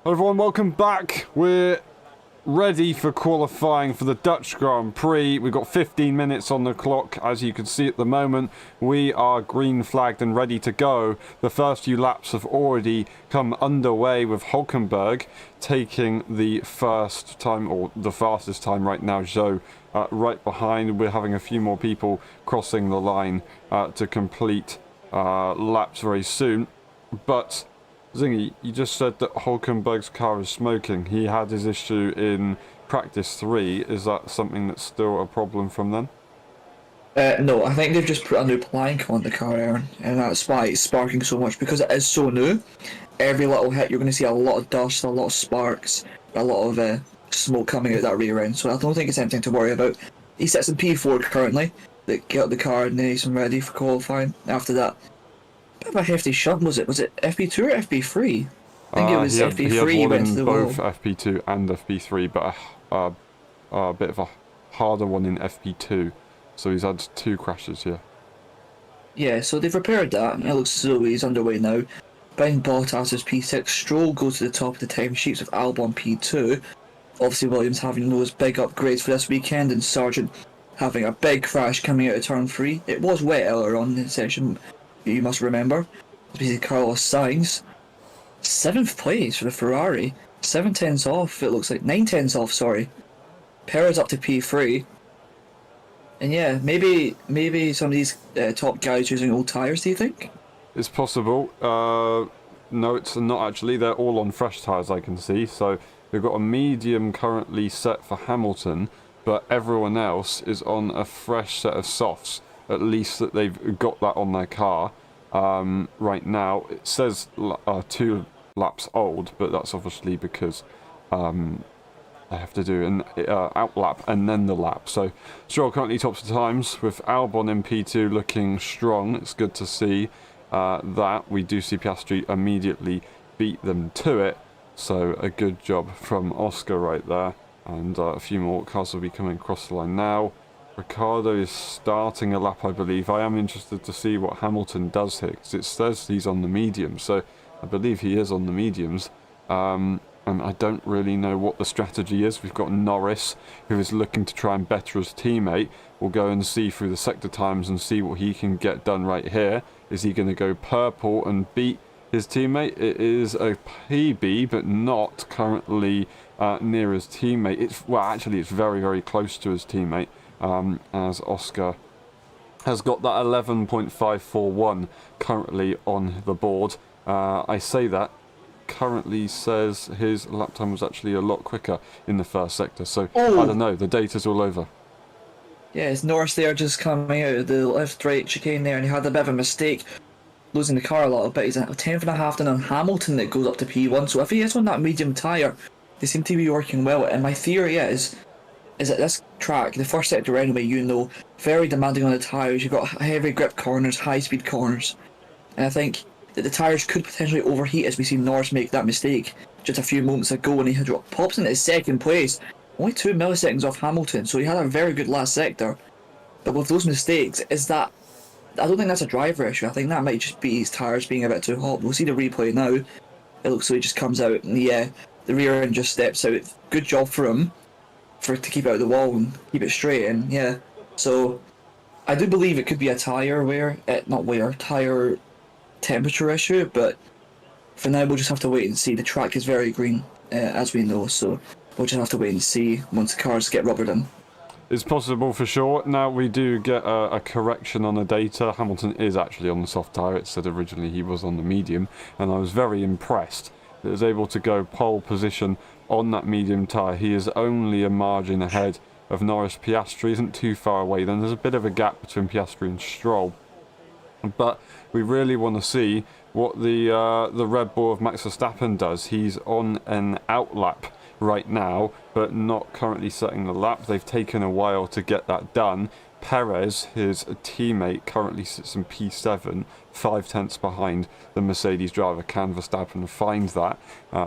Hello everyone, welcome back. We're ready for qualifying for the Dutch Grand Prix. We've got 15 minutes on the clock. As you can see at the moment, we are green flagged and ready to go. The first few laps have already come underway with Hulkenberg taking the first time, or the fastest time right now, Zhou right behind. We're having a few more people crossing the line to complete laps very soon. But Zingy, you just said that Hulkenberg's car is smoking. He had his issue in practice 3. Is that something that's still a problem from then? No, I think they've just put a new plank on the car, Aaron, and that's why it's sparking so much, because it is so new. Every little hit, you're going to see a lot of dust, a lot of sparks, a lot of smoke coming out that rear end, so I don't think it's anything to worry about. He sits in P4 currently, they get out the car nice and ready for qualifying. After that, bit of a hefty shot, was it? Was it FP2 or FP3? I think it was He had FP3 one went to in the both wall. FP2 and FP3, but a bit of a harder one in FP2. So he's had 2 crashes here. Yeah, so they've repaired that, and it looks as though he's underway now. Ben Bottas is P6, Stroll goes to the top of the timesheets with Albon P2. Obviously Williams having those big upgrades for this weekend, and Sargent having a big crash coming out of turn 3. It was wet earlier on in the session, you must remember. Basically Carlos Sainz, 7th place for the Ferrari, 7 tenths off, it looks like, 9 tenths off, sorry. Perez up to P3. And yeah, maybe some of these top guys using old tyres, do you think? It's possible. No, it's not actually. They're all on fresh tyres, I can see. So we've got a medium currently set for Hamilton, but everyone else is on a fresh set of softs. At least that they've got that on their car right now. It says 2 laps old, but that's obviously because I have to do an out lap and then the lap. So Stroll currently tops the times with Albon in P2 looking strong. It's good to see that. We do see Piastri immediately beat them to it. So a good job from Oscar right there. And a few more cars will be coming across the line now. Ricardo is starting a lap, I believe. I am interested to see what Hamilton does here, because it says he's on the medium. So I believe he is on the mediums. And I don't really know what the strategy is. We've got Norris, who is looking to try and better his teammate. We'll go and see through the sector times and see what he can get done right here. Is he going to go purple and beat his teammate? It is a PB, but not currently near his teammate. Well, actually, it's very, very close to his teammate, as Oscar has got that 11.541 currently on the board. I say that currently says his lap time was actually a lot quicker in the first sector, so I don't know, the data's all over. Yeah, it's Norris there just coming out of the left-right chicane there, and he had a bit of a mistake, losing the car a little bit. He's a tenth and a half down on Hamilton that goes up to P1, so if he is on that medium tyre, they seem to be working well. And my theory is that this track, the first sector anyway, very demanding on the tyres. You've got heavy grip corners, high-speed corners, and I think that the tyres could potentially overheat, as we see Norris make that mistake just a few moments ago when he pops into second place, only 2 milliseconds off Hamilton, so he had a very good last sector. But with those mistakes, I don't think that's a driver issue. I think that might just be his tyres being a bit too hot. We'll see the replay now. It looks like he just comes out, and yeah, the rear end just steps out. Good job for him to keep out of the wall and keep it straight, and yeah. So I do believe it could be a tyre tyre temperature issue, but for now we'll just have to wait and see. The track is very green, as we know, so we'll just have to wait and see once the cars get rubbered in. It's possible for sure. Now we do get a correction on the data. Hamilton is actually on the soft tyre. It said originally he was on the medium, and I was very impressed that he was able to go pole position on that medium tyre. He is only a margin ahead of Norris. Piastri isn't too far away. Then there's a bit of a gap between Piastri and Stroll. But we really want to see what the Red Bull of Max Verstappen does. He's on an outlap right now, but not currently setting the lap. They've taken a while to get that done. Perez, his teammate, currently sits in P7, 5 tenths behind the Mercedes driver. Can Verstappen find that?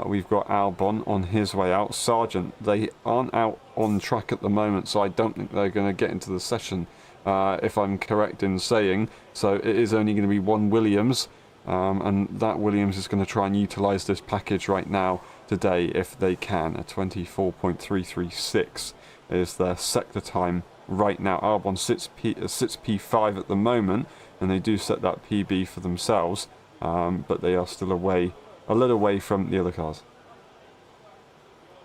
We've got Albon on his way out. Sargent, they aren't out on track at the moment, so I don't think they're going to get into the session, if I'm correct in saying. So it is only going to be one Williams and that Williams is going to try and utilise this package right now today if they can. A 24.336 is their sector time right now. Albon sits P5 at the moment, and they do set that PB for themselves, but they are still a little away from the other cars.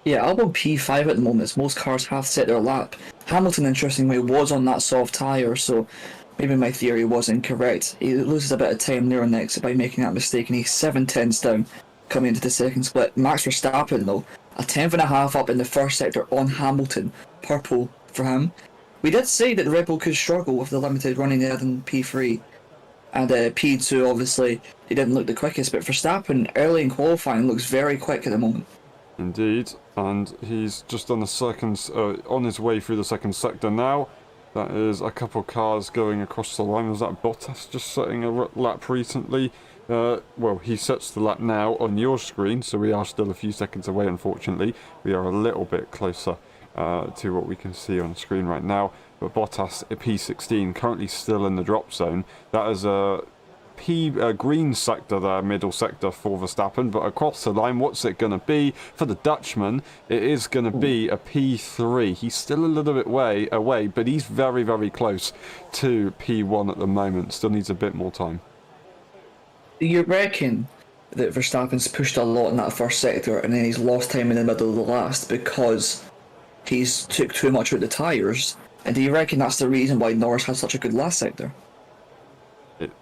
Yeah, Albon P5 at the moment, as most cars have set their lap. Hamilton, interestingly, was on that soft tyre, so maybe my theory was incorrect. He loses a bit of time there on exit by making that mistake, and he's 7 tenths down coming into the second split. Max Verstappen, though, a tenth and a half up in the first sector on Hamilton. Purple for him. We did say that the Red Bull could struggle with the limited running there in P3. And P2, obviously, he didn't look the quickest, but Verstappen, early in qualifying, looks very quick at the moment. Indeed, and he's just on on his way through the second sector now. That is a couple cars going across the line. Was that Bottas just setting a lap recently? Well, he sets the lap now on your screen, so we are still a few seconds away, unfortunately. We are a little bit closer to what we can see on the screen right now. But Bottas, P16, currently still in the drop zone. That is a green sector there, middle sector for Verstappen, but across the line, what's it going to be for the Dutchman? It is going to be a P3. He's still a little bit away, but he's very, very close to P1 at the moment. Still needs a bit more time. You reckon that Verstappen's pushed a lot in that first sector and then he's lost time in the middle of the last because he's took too much out the tyres? And do you reckon that's the reason why Norris had such a good last sector?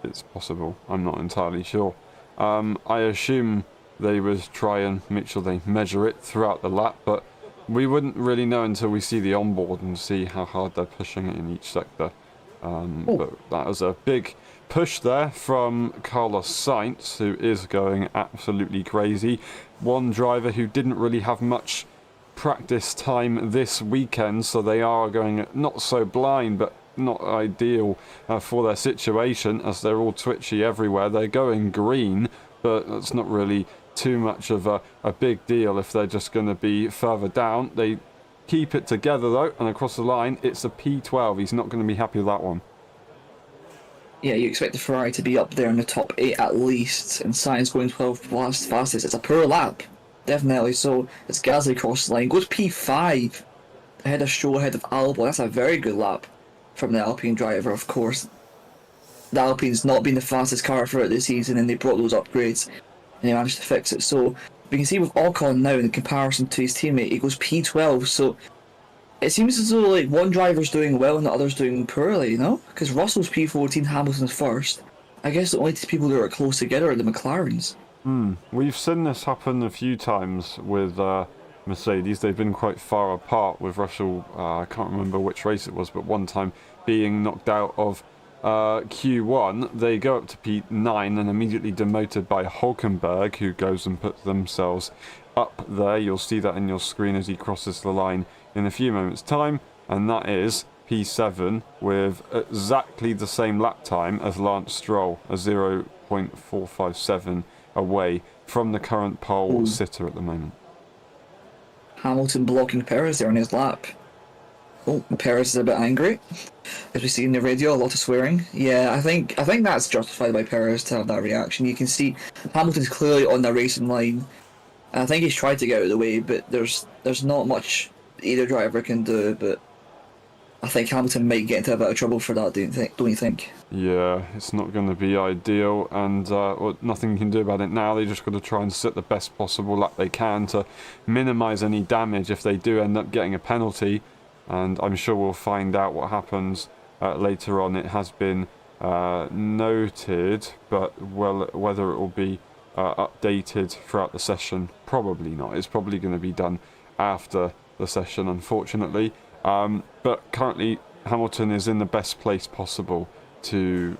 It's possible. I'm not entirely sure. I assume they would try and make sure they measure it throughout the lap, but we wouldn't really know until we see the onboard and see how hard they're pushing it in each sector. But that was a big push there from Carlos Sainz, who is going absolutely crazy. One driver who didn't really have much practice time this weekend, so they are going not so blind, but not ideal for their situation, as they're all twitchy everywhere. They're going green, but that's not really too much of a big deal if they're just going to be further down. They keep it together though, and across the line it's a P12. He's not going to be happy with that one. Yeah, you expect the Ferrari to be up there in the top 8 at least, and Sainz going 12 fastest. It's a poor lap, definitely. So it's Gasly across the line, goes P5 ahead of Stroll, ahead of Albon. That's a very good lap from the Alpine driver, of course. The Alpine's not been the fastest car throughout the season, and they brought those upgrades, and they managed to fix it. So we can see with Ocon now, in comparison to his teammate, he goes P12. So it seems as though like one driver's doing well and the other's doing poorly, you know? Because Russell's P14, Hamilton's first. I guess the only two people that are close together are the McLarens. We've seen this happen a few times with Mercedes. They've been quite far apart, with Russell, I can't remember which race it was, but one time being knocked out of Q1, they go up to P9 and immediately demoted by Hulkenberg, who goes and puts themselves up there. You'll see that in your screen as he crosses the line in a few moments time, and that is P7 with exactly the same lap time as Lance Stroll, a 0.457 away from the current pole sitter at the moment. Hamilton blocking Perez there on his lap. Oh, Perez is a bit angry, as we see in the radio, a lot of swearing. Yeah, I think that's justified by Perez to have that reaction. You can see Hamilton's clearly on the racing line, and I think he's tried to get out of the way, but there's not much either driver can do. But I think Hamilton might get into a bit of trouble for that. Don't you think? Yeah, it's not going to be ideal, and well, nothing you can do about it now. They just got to try and set the best possible lap they can to minimise any damage if they do end up getting a penalty. And I'm sure we'll find out what happens later on. It has been noted, but whether it will be updated throughout the session, probably not. It's probably going to be done after the session, unfortunately. But currently, Hamilton is in the best place possible to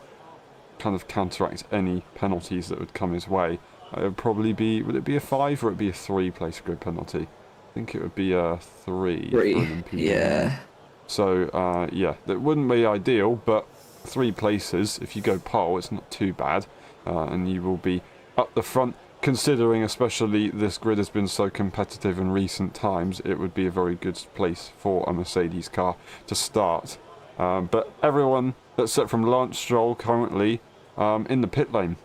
kind of counteract any penalties that would come his way. It would probably be, would it be a 5 or would it be a 3 place grid penalty? I think it would be a 3. 3, yeah. So, yeah, that wouldn't be ideal, but 3 places, if you go pole, it's not too bad. And you will be up the front, considering especially this grid has been so competitive in recent times. It would be a very good place for a Mercedes car to start. But everyone that's set from Lance Stroll currently in the pit lane.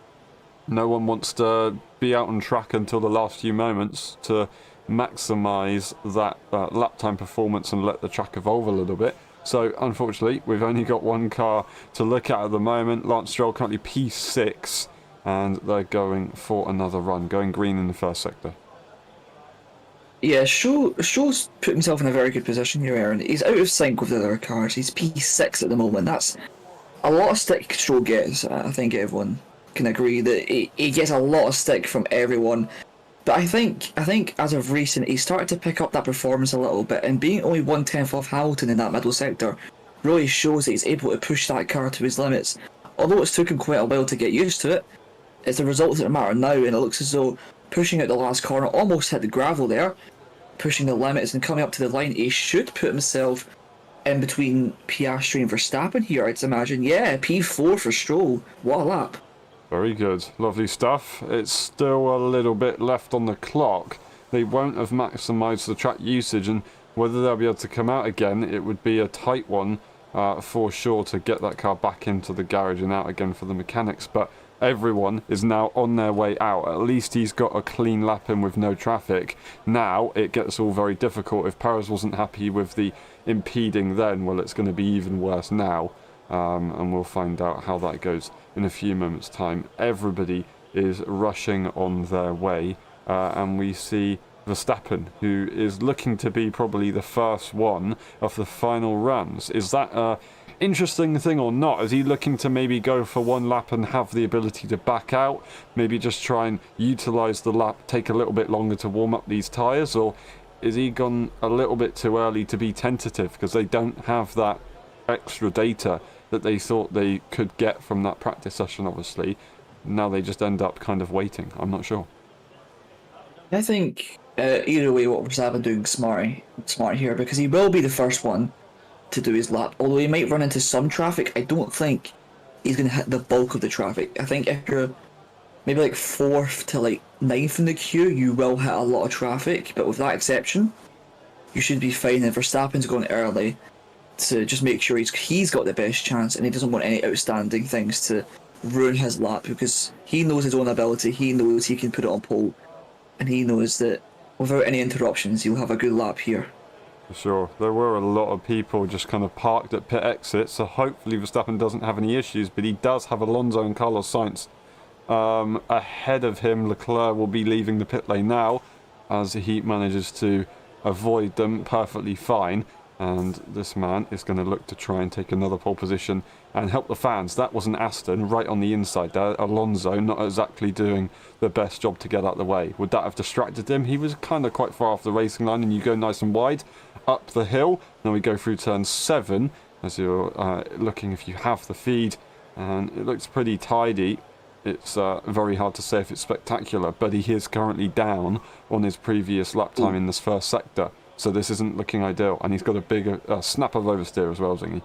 No one wants to be out on track until the last few moments to maximise that lap time performance and let the track evolve a little bit. So unfortunately, we've only got one car to look at the moment. Lance Stroll currently P6, and they're going for another run, going green in the first sector. Yeah, Show's put himself in a very good position here, Aaron. He's out of sync with the other cars. He's P6 at the moment. That's a lot of stick Stroll gets. I think everyone can agree that he gets a lot of stick from everyone. But I think as of recent, he started to pick up that performance a little bit, and being only 1/10 off Hamilton in that middle sector really shows that he's able to push that car to his limits. Although it's took him quite a while to get used to it, it's the results that matter now, and it looks as though pushing out the last corner almost hit the gravel there, pushing the limits and coming up to the line. He should put himself in between Piastri and Verstappen here, I'd imagine. Yeah, P4 for Stroll. What a lap. Very good. Lovely stuff. It's still a little bit left on the clock. They won't have maximised the track usage, and whether they'll be able to come out again, it would be a tight one for sure to get that car back into the garage and out again for the mechanics. But everyone is now on their way out. At least he's got a clean lap in with no traffic. Now it gets all very difficult. If Perez wasn't happy with the impeding then, well, it's going to be even worse now. And we'll find out how that goes in a few moments' time. Everybody is rushing on their way, and we see Verstappen, who is looking to be probably the first one of the final runs. Is that a interesting thing or not? Is he looking to maybe go for one lap and have the ability to back out? Maybe just try and utilise the lap, take a little bit longer to warm up these tyres? Or is he gone a little bit too early to be tentative because they don't have that extra data that they thought they could get from that practice session? Obviously now they just end up kind of waiting. I'm not sure. I think either way, what Verstappen doing smart here, because he will be the first one to do his lap. Although he might run into some traffic, I don't think he's going to hit the bulk of the traffic. I think if you're maybe like 4th to like 9th in the queue, you will hit a lot of traffic. But with that exception, you should be fine. And Verstappen's going early to just make sure he's got the best chance, and he doesn't want any outstanding things to ruin his lap, because he knows his own ability, he knows he can put it on pole, and he knows that without any interruptions he'll have a good lap here. For sure. There were a lot of people just kind of parked at pit exit, so hopefully Verstappen doesn't have any issues, but he does have Alonso and Carlos Sainz ahead of him. Leclerc will be leaving the pit lane now as he manages to avoid them perfectly fine. And this man is going to look to try and take another pole position and help the fans. That was an Aston right on the inside there. Alonso not exactly doing the best job to get out of the way. Would that have distracted him? He was kind of quite far off the racing line, and you go nice and wide up the hill. Now we go through turn 7 as you're looking if you have the feed, and it looks pretty tidy. It's very hard to say if it's spectacular, but he is currently down on his previous lap time in this first sector. So this isn't looking ideal, and he's got a big snap of oversteer as well, Zingy.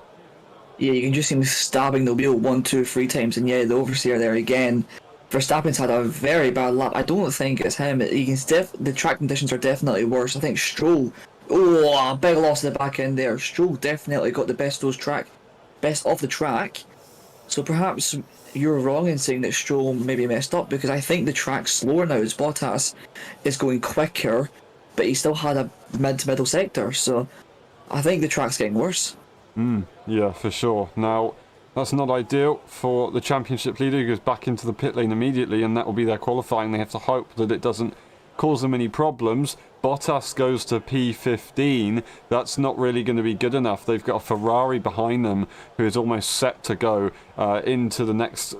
Yeah, you can just see him stabbing the wheel 1, 2, 3 times, and yeah, the oversteer there again. Verstappen's had a very bad lap. I don't think it's him. The track conditions are definitely worse. I think Stroll, a big loss at the back end there. Stroll definitely got the best of the track. So perhaps you're wrong in saying that Stroll maybe messed up, because I think the track's slower now as Bottas is going quicker, but he still had a mid to middle sector, so I think the track's getting worse. Yeah, for sure. Now, that's not ideal for the championship leader, who goes back into the pit lane immediately, and that will be their qualifying. They have to hope that it doesn't cause them any problems. Bottas goes to P15. That's not really going to be good enough. They've got a Ferrari behind them who is almost set to go into the next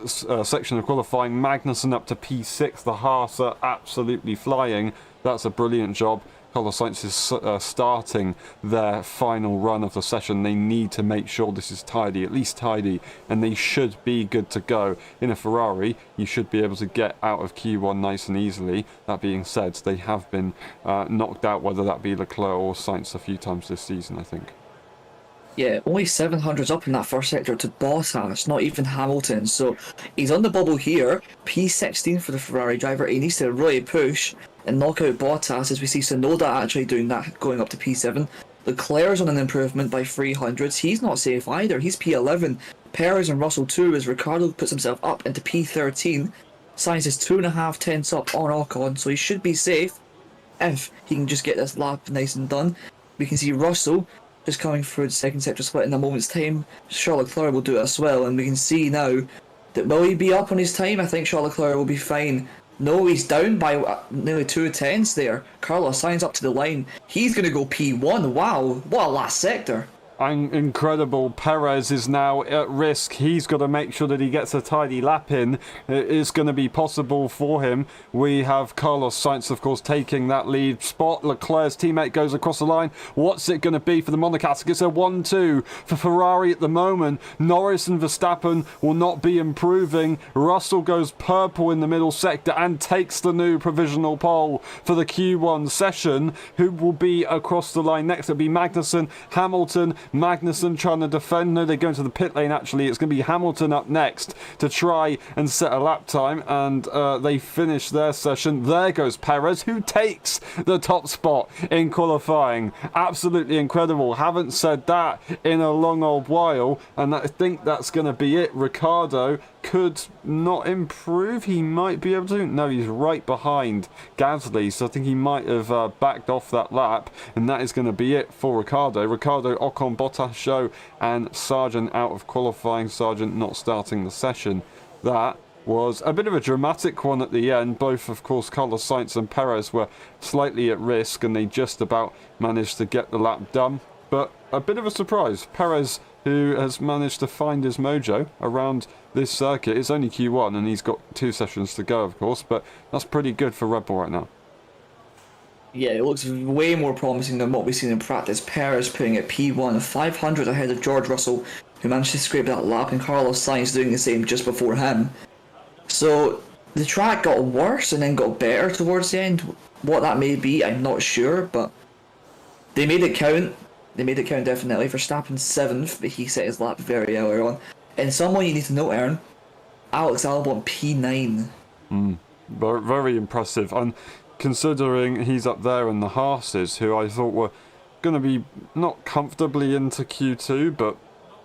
section of qualifying. Magnussen up to P6. The Haas are absolutely flying. That's a brilliant job. Carlos Sainz is starting their final run of the session. They need to make sure this is tidy, at least tidy, and they should be good to go. In a Ferrari, you should be able to get out of Q1 nice and easily. That being said, they have been knocked out, whether that be Leclerc or Sainz, a few times this season, I think. Yeah, only 700s up in that first sector to Bottas, not even Hamilton. So he's on the bubble here. P16 for the Ferrari driver. He needs to really push and knock out Bottas, as we see Tsunoda actually doing that, going up to P7. Leclerc's on an improvement by 300s. He's not safe either. He's P11. Perez and Russell too, as Ricardo puts himself up into P13. Sainz is 2.5 tenths up on Ocon, so he should be safe if he can just get this lap nice and done. We can see Russell just coming through the second sector split in a moment's time. Charles Leclerc will do it as well, and we can see now that will he be up on his time? I think Charles Leclerc will be fine. No, he's down by nearly 2 tenths there. Carlos Sainz up to the line. He's going to go P1. Wow, what a last sector. Incredible. Perez is now at risk. He's got to make sure that he gets a tidy lap in. It is going to be possible for him. We have Carlos Sainz, of course, taking that lead spot. Leclerc's teammate goes across the line. What's it going to be for the Monegasque? It's a 1-2 for Ferrari at the moment. Norris and Verstappen will not be improving. Russell goes purple in the middle sector and takes the new provisional pole for the Q1 session. Who will be across the line next? It'll be Magnussen, Hamilton. Magnussen trying to defend. No, they go into the pit lane actually. It's going to be Hamilton up next to try and set a lap time, and they finish their session. There goes Perez, who takes the top spot in qualifying. Absolutely incredible. Haven't said that in a long old while, and I think that's going to be it. Ricciardo could not improve. He might be able to. No, he's right behind Gasly, so I think he might have backed off that lap, and that is going to be it for Ricciardo. Ricciardo, Ocon, Bottas, Zhou and Sargent out of qualifying. Sargent not starting the session. That was a bit of a dramatic one at the end. Both, of course, Carlos Sainz and Perez were slightly at risk, and they just about managed to get the lap done. But a bit of a surprise. Perez, who has managed to find his mojo around this circuit. It's only Q1 and he's got 2 sessions to go, of course, but that's pretty good for Red Bull right now. Yeah, it looks way more promising than what we've seen in practice. Perez putting at P1, 500 ahead of George Russell, who managed to scrape that lap, and Carlos Sainz doing the same just before him. So the track got worse and then got better towards the end. What that may be, I'm not sure, but they made it count. They made it count definitely. Verstappen 7th, but he set his lap very early on. And someone you need to note, Aaron, Alex Albon P9. Very impressive. And considering he's up there in the Haas's, who I thought were going to be not comfortably into Q2, but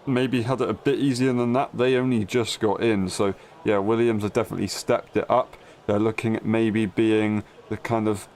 maybe had it a bit easier than that, they only just got in. So yeah, Williams have definitely stepped it up. They're looking at maybe being the kind of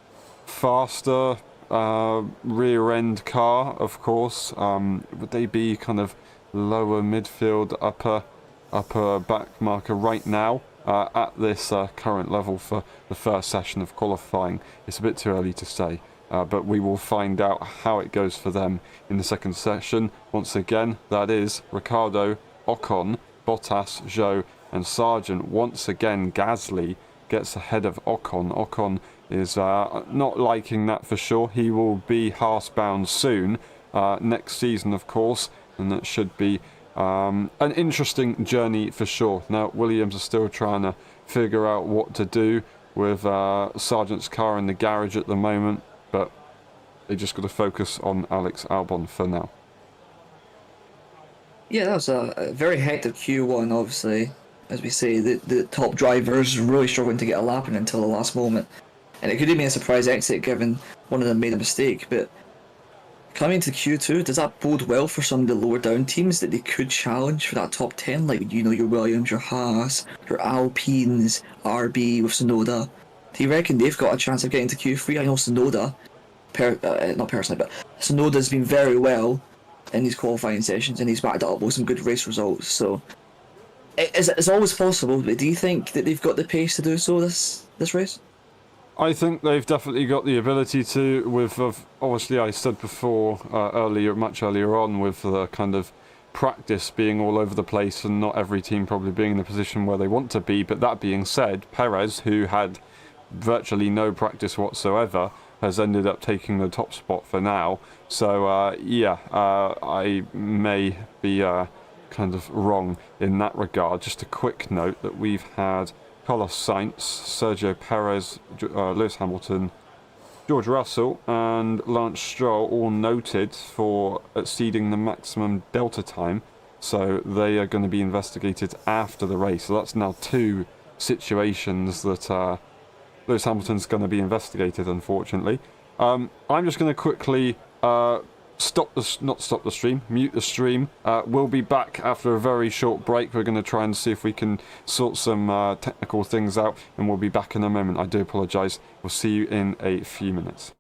faster rear end car, of course. Would they be kind of lower midfield, upper back marker right now at this current level for the first session of qualifying? It's a bit too early to say, but we will find out how it goes for them in the second session. Once again, that is Ricciardo, Ocon, Bottas, Zhou and Sargent. Once again, Gasly gets ahead of Ocon. Ocon is not liking that for sure. He will be Haas-bound soon, next season, of course, and that should be an interesting journey for sure. Now, Williams are still trying to figure out what to do with Sargent's car in the garage at the moment, but they just got to focus on Alex Albon for now. Yeah, that was a very hectic Q1, obviously. As we say, the top drivers really struggling to get a lap in until the last moment. And it could have been a surprise exit given one of them made a mistake, but coming to Q2, does that bode well for some of the lower down teams that they could challenge for that top 10? Like, you know, your Williams, your Haas, your Alpines, RB with Tsunoda. Do you reckon they've got a chance of getting to Q3? I know Tsunoda, not personally, but Tsunoda's been very well in these qualifying sessions and he's backed up with some good race results. So it's always possible, but do you think that they've got the pace to do so this race? I think they've definitely got the ability to, with obviously I said before, much earlier on, with the kind of practice being all over the place and not every team probably being in the position where they want to be. But that being said, Perez, who had virtually no practice whatsoever, has ended up taking the top spot for now. So I may be kind of wrong in that regard. Just a quick note that we've had Carlos Sainz, Sergio Perez, Lewis Hamilton, George Russell and Lance Stroll all noted for exceeding the maximum delta time, so they are going to be investigated after the race. So that's now 2 situations that Lewis Hamilton's going to be investigated, unfortunately. I'm just going to quickly not stop the stream, mute the stream. We'll be back after a very short break. We're going to try and see if we can sort some technical things out, and we'll be back in a moment. I do apologise. We'll see you in a few minutes.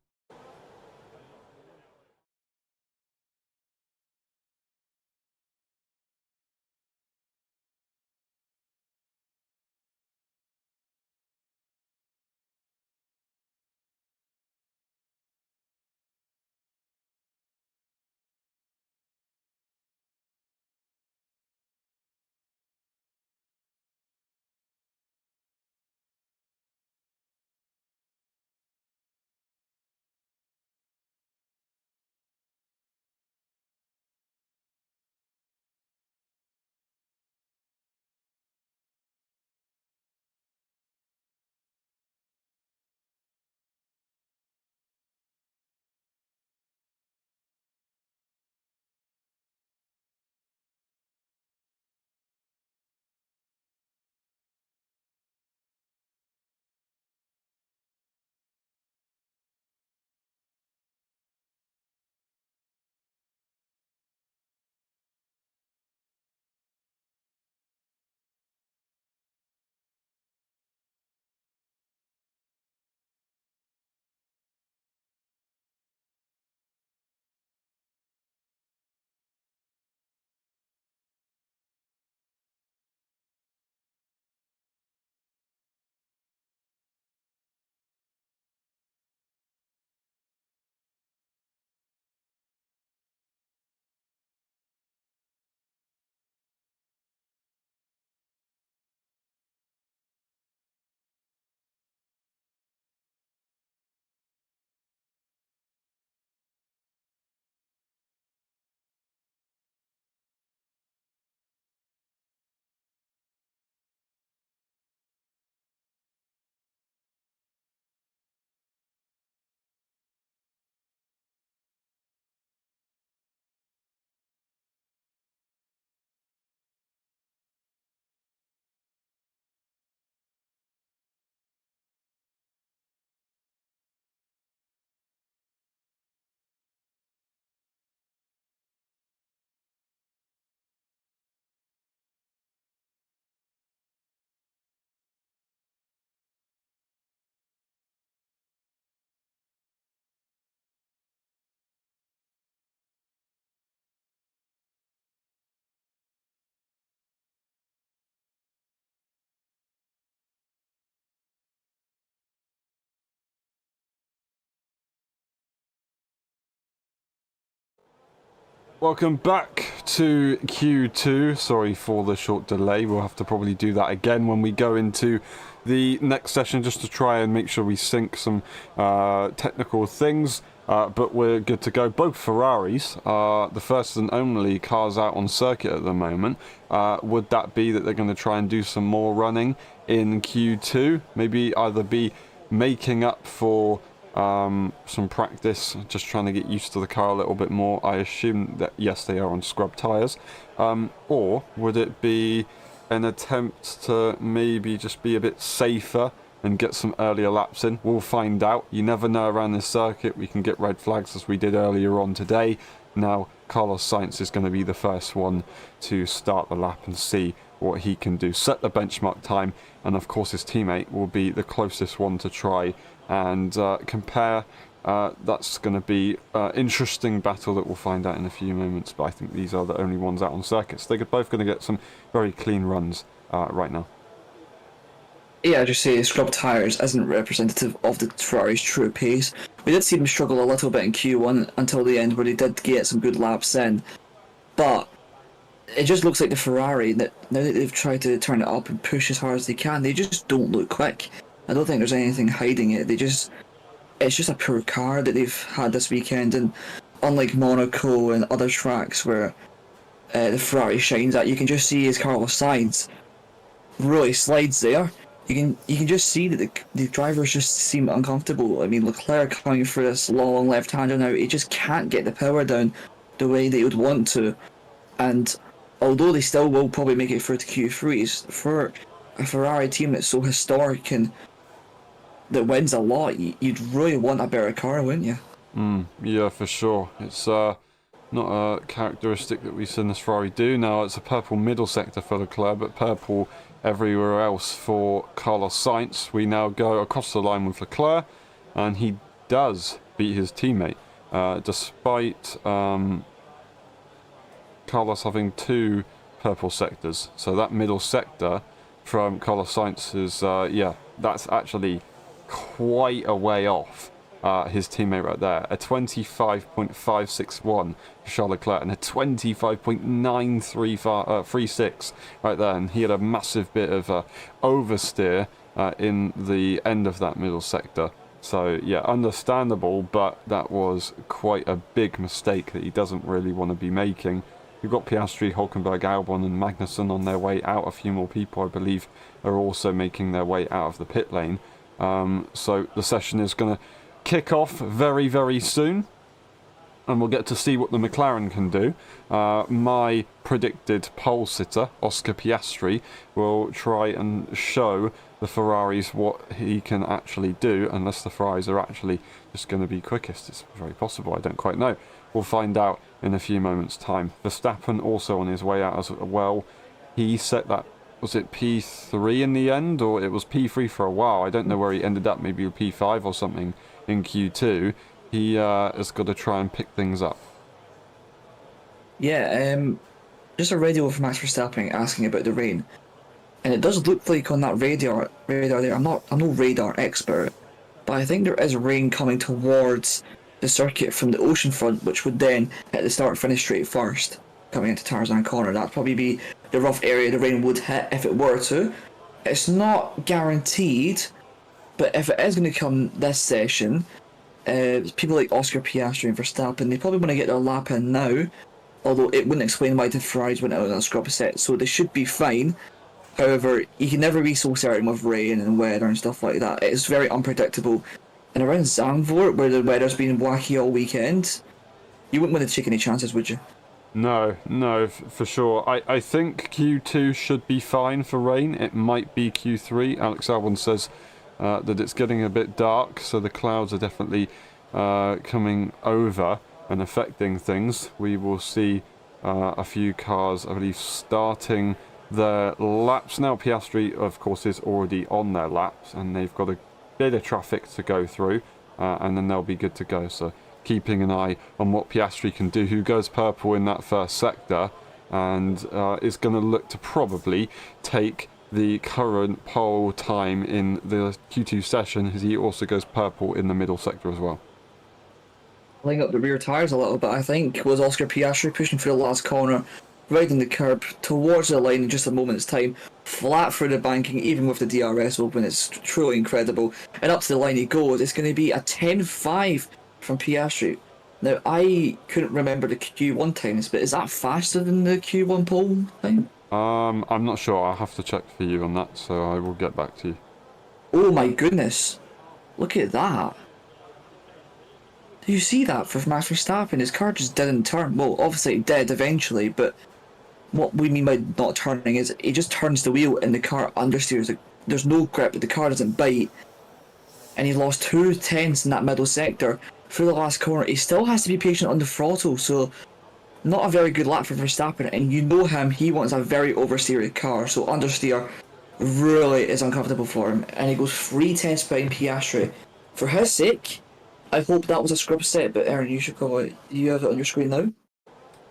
Welcome back to Q2. Sorry for the short delay. We'll have to probably do that again when we go into the next session, just to try and make sure we sync some technical things. But we're good to go. Both Ferraris are the first and only cars out on circuit at the moment. Would that be that they're going to try and do some more running in Q2? Maybe either be making up for some practice, just trying to get used to the car a little bit more. I assume that yes, they are on scrub tyres, or would it be an attempt to maybe just be a bit safer and get some earlier laps in? We'll find out. You never know around this circuit. We can get red flags as we did earlier on today. Now Carlos Sainz is going to be the first one to start the lap and see what he can do, set the benchmark time, and of course his teammate will be the closest one to try and compare. That's going to be an interesting battle that we'll find out in a few moments, but I think these are the only ones out on circuits. They're both going to get some very clean runs right now. Yeah, I just say scrub tyres isn't representative of the Ferrari's true pace. We did see them struggle a little bit in Q1 until the end, where they did get some good laps in, but it just looks like the Ferrari, that now that they've tried to turn it up and push as hard as they can, they just don't look quick. I don't think there's anything hiding it. It's just a poor car that they've had this weekend, and unlike Monaco and other tracks where the Ferrari shines at, you can just see as Carlos Sainz really slides there. You can just see that the drivers just seem uncomfortable. I mean, Leclerc coming for this long left-hander now, he just can't get the power down the way they would want to. And although they still will probably make it through to Q3s, for a Ferrari team that's so historic and that wins a lot, you'd really want a better car, wouldn't you? Yeah, for sure. It's Not a characteristic that we've seen this Ferrari do. Now it's a purple middle sector for Leclerc, but purple everywhere else for Carlos Sainz. We now go across the line with Leclerc, and he does beat his teammate, despite Carlos having 2 purple sectors. So that middle sector from Carlos Sainz is, yeah, that's actually quite a way off his teammate right there. A 25.561 for Charles Leclerc and a 25.936 right there. And he had a massive bit of oversteer in the end of that middle sector. So yeah, understandable, but that was quite a big mistake that he doesn't really want to be making. We've got Piastri, Hulkenberg, Albon and Magnussen on their way out. A few more people, I believe, are also making their way out of the pit lane. So the session is going to kick off very, very soon. And we'll get to see what the McLaren can do. My predicted pole sitter, Oscar Piastri, will try and show the Ferraris what he can actually do, unless the Ferraris are actually just going to be quickest. It's very possible, I don't quite know. We'll find out in a few moments' time. Verstappen also on his way out as well. He set that, was it P3 in the end, or it was P3 for a while? I don't know where he ended up, maybe P5 or something in Q2. He has got to try and pick things up. Yeah, just a radio from Max Verstappen asking about the rain. And it does look like on that radar there, I'm no radar expert, but I think there is rain coming towards the circuit from the ocean front, which would then hit the start finish straight first, coming into Tarzan Corner. That'd probably be the rough area the rain would hit if it were to. It's not guaranteed, but if it is going to come this session, people like Oscar Piastri and Verstappen, they probably want to get their lap in now, although it wouldn't explain why the Ferraris went out on a scrub set, so they should be fine. However, you can never be so certain with rain and weather and stuff like that. It's very unpredictable. And around Zandvoort, where the weather's been wacky all weekend, you wouldn't want to take any chances, would you? No, for sure. I think Q2 should be fine for rain. It might be Q3. Alex Albon says that it's getting a bit dark, so the clouds are definitely coming over and affecting things. We will see a few cars, I believe, starting their laps. Now Piastri, of course, is already on their laps, and they've got a bit of traffic to go through, and then they'll be good to go. So keeping an eye on what Piastri can do, who goes purple in that first sector, and is going to look to probably take the current pole time in the Q2 session, as he also goes purple in the middle sector as well. Pulling up the rear tyres a little bit, I think, was Oscar Piastri pushing through the last corner, riding the curb towards the line in just a moment's time, flat through the banking, even with the DRS open. It's truly incredible. And up to the line he goes. It's going to be a 10.5 from Piastri. Now, I couldn't remember the Q1 times, but is that faster than the Q1 pole time? I'm not sure. I'll have to check for you on that, so I will get back to you. Oh my goodness. Look at that. Do you see that for Max Verstappen? His car just didn't turn. Well, obviously it did eventually, but what we mean by not turning is he just turns the wheel and the car understeers. There's no grip, the car doesn't bite. And he lost 2/10 in that middle sector through the last corner. He still has to be patient on the throttle, so not a very good lap for Verstappen. And you know him, he wants a very oversteered car, so understeer really is uncomfortable for him. And he goes 3/10 behind Piastri. For his sake, I hope that was a scrub set, but Aaron, you should call it. Do you have it on your screen now?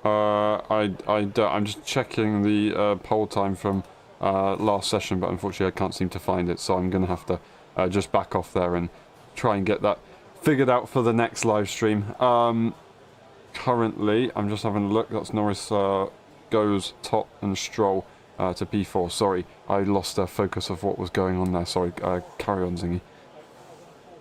I don't. I'm just checking the poll time from last session, but unfortunately I can't seem to find it, so I'm going to have to just back off there and try and get that figured out for the next live stream. Currently, I'm just having a look. That's Norris goes top and Stroll to P4. Sorry, I lost focus of what was going on there. Sorry, carry on, Zingy.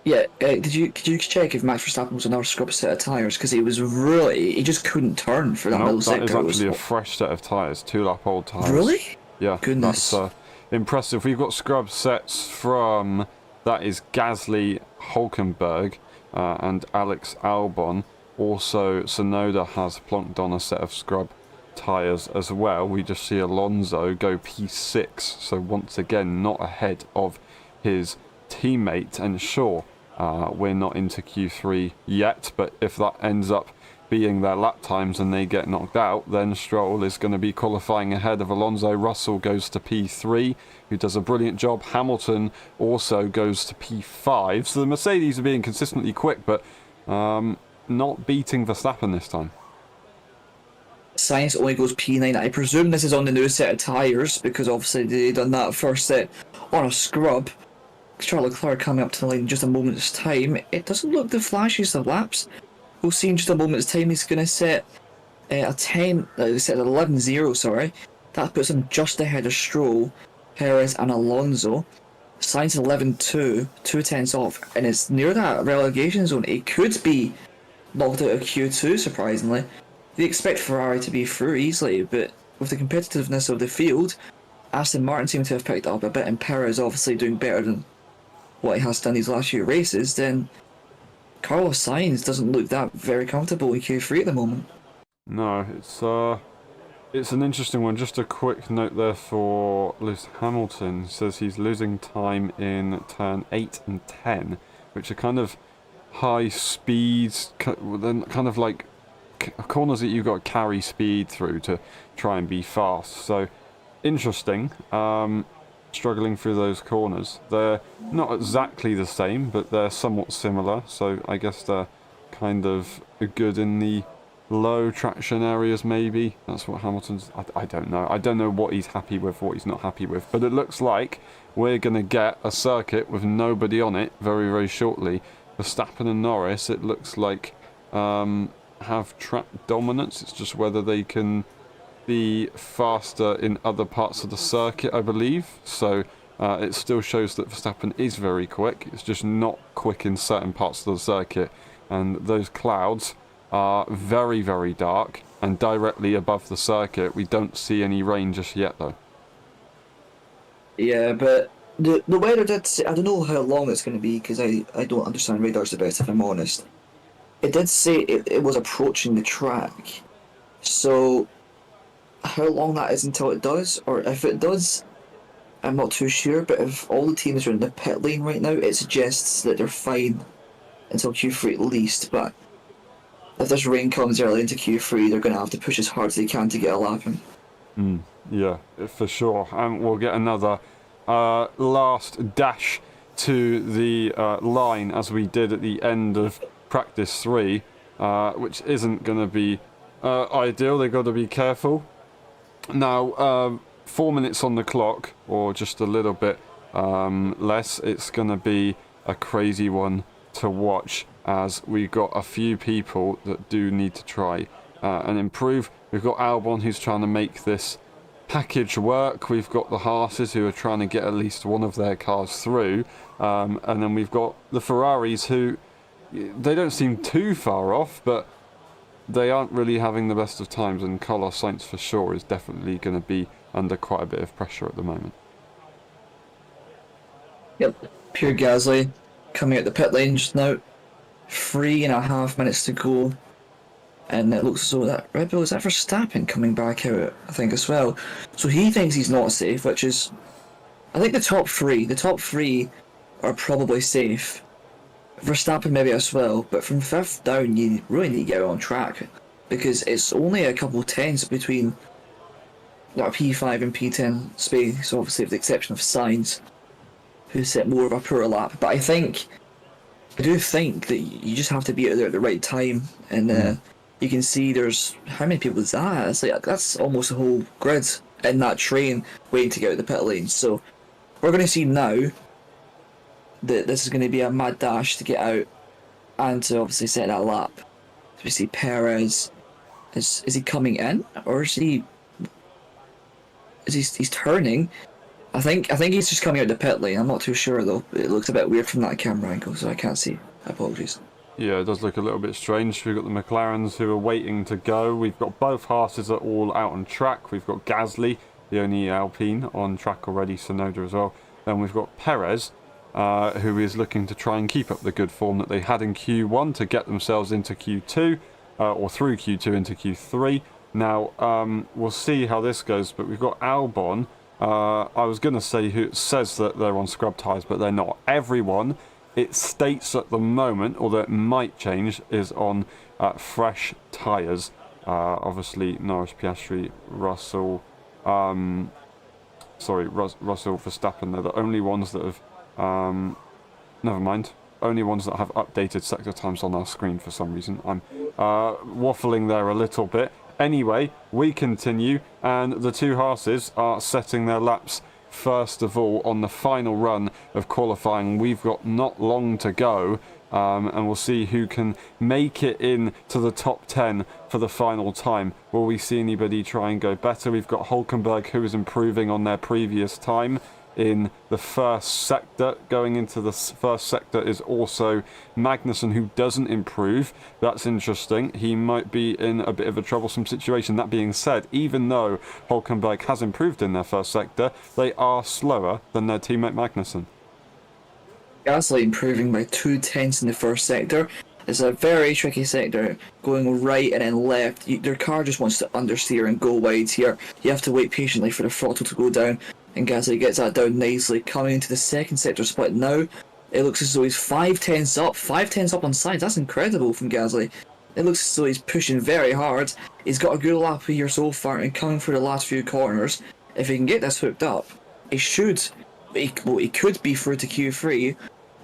Yeah, could you check if Max Verstappen was another scrub set of tyres? Because he just couldn't turn for that middle sector. That is actually a fresh set of tyres, 2-lap-old tyres. Really? Yeah, goodness. That's impressive. We've got scrub sets from, that is Gasly, Hulkenberg, and Alex Albon. Also, Sonoda has plonked on a set of scrub tyres as well. We just see Alonso go P6, so once again not ahead of his teammate. And sure, we're not into Q3 yet, but if that ends up being their lap times and they get knocked out, then Stroll is going to be qualifying ahead of Alonso. Russell goes to P3, who does a brilliant job. Hamilton also goes to P5. So the Mercedes are being consistently quick, but not beating Verstappen this time. Sainz only goes P9. I presume this is on the new set of tyres, because obviously they done that first set on a scrub. Charles Leclerc coming up to the line in just a moment's time. It doesn't look the flashiest of laps. We'll see in just a moment's time he's going to set a 10, set 11-0, sorry. That puts him just ahead of Stroll, Perez and Alonso. Sainz 11-2, 2 tenths off, and it's near that relegation zone. It could be knocked out of Q2, surprisingly. You'd expect Ferrari to be through easily, but with the competitiveness of the field, Aston Martin seem to have picked up a bit, and Perez obviously doing better than what he has done these last few races, then Carlos Sainz doesn't look that very comfortable in Q3 at the moment. No, it's an interesting one. Just a quick note there for Lewis Hamilton. It says he's losing time in turn 8 and 10, which are kind of high speeds, then kind of like corners that you've got to carry speed through to try and be fast. So interesting. Struggling through those corners. They're not exactly the same, but they're somewhat similar, so I guess they're kind of good in the low traction areas, maybe. That's what Hamilton's... I don't know. I don't know what he's happy with, what he's not happy with, but it looks like we're going to get a circuit with nobody on it very, very shortly. Verstappen and Norris, it looks like, have track dominance. It's just whether they can be faster in other parts of the circuit, I believe. So it still shows that Verstappen is very quick. It's just not quick in certain parts of the circuit. And those clouds are very, very dark and directly above the circuit. We don't see any rain just yet, though. Yeah, but the weather did say, I don't know how long it's going to be, because I don't understand radars the best, if I'm honest. It did say it was approaching the track. So how long that is until it does, or if it does, I'm not too sure, but if all the teams are in the pit lane right now, it suggests that they're fine until Q3 at least, but if this rain comes early into Q3, they're going to have to push as hard as they can to get a lap in. Yeah, for sure. And we'll get another last dash to the line as we did at the end of practice 3, which isn't going to be ideal. They've got to be careful. Now, 4 minutes on the clock, or just a little bit less. It's going to be a crazy one to watch, as we've got a few people that do need to try and improve. We've got Albon, who's trying to make this package work. We've got the Haas's, who are trying to get at least one of their cars through. And then we've got the Ferraris, who they don't seem too far off, but they aren't really having the best of times, and Carlos Sainz for sure is definitely going to be under quite a bit of pressure at the moment. Yep, Pierre Gasly coming out the pit lane just now. 3.5 minutes to go, and it looks as though that Red Bull, is that Verstappen coming back out, I think, as well. So he thinks he's not safe, which is, I think the top three are probably safe. Verstappen maybe as well, but from 5th down you really need to get on track, because it's only a couple tenths between that P5 and P10 space, obviously with the exception of Sainz, who set more of a poor lap. But I do think that you just have to be out there at the right time, and you can see there's, how many people is that? It's like, that's almost a whole grid in that train waiting to get out the pit lane. So we're going to see now that this is going to be a mad dash to get out and to obviously set that lap. So we see Perez, is he coming in, or is he's turning? I think he's just coming out the pit lane. I'm not too sure though. It looks a bit weird from that camera angle, so I can't see. Apologies. Yeah, it does look a little bit strange. We've got the McLarens who are waiting to go. We've got both Haas's are all out on track. We've got Gasly, the only Alpine, on track already, Sonoda as well. Then we've got Perez, who is looking to try and keep up the good form that they had in Q1 to get themselves into Q2, or through Q2 into Q3. Now, we'll see how this goes, but we've got Albon. I was going to say who says that they're on scrub tyres, but they're not. Everyone, it states at the moment, although it might change, is on fresh tyres. Obviously, Norris, Piastri, Russell, Russell, Verstappen, they're the only ones that have, never mind, only ones that have updated sector times on our screen for some reason. I'm waffling there a little bit. Anyway, we continue, and the two Haas's are setting their laps first of all on the final run of qualifying. We've got not long to go, and we'll see who can make it in to the top 10 for the final time. Will we see anybody try and go better? We've got Hulkenberg, who is improving on their previous time in the first sector. Going into the first sector is also Magnussen, who doesn't improve. That's interesting. He might be in a bit of a troublesome situation. That being said, even though Hulkenberg has improved in their first sector, they are slower than their teammate Magnussen. Gasly improving by 2/10 in the first sector. It's a very tricky sector, going right and then left. Your car just wants to understeer and go wide here. You have to wait patiently for the throttle to go down, and Gasly gets that down nicely. Coming into the second sector split now, it looks as though he's 5/10 up. 5/10 up on sides, that's incredible from Gasly. It looks as though he's pushing very hard. He's got a good lap here so far, and coming through the last few corners, if he can get this hooked up, he should. He could be through to Q3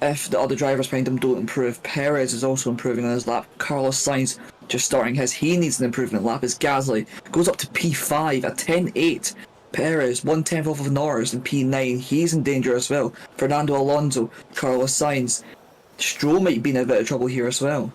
if the other drivers behind him don't improve. Perez is also improving on his lap. Carlos Sainz just starting his. He needs an improvement lap as Gasly goes up to P5 at 10.8. Perez 1/10 off of Norris in P9. He's in danger as well. Fernando Alonso, Carlos Sainz. Stroll might be in a bit of trouble here as well.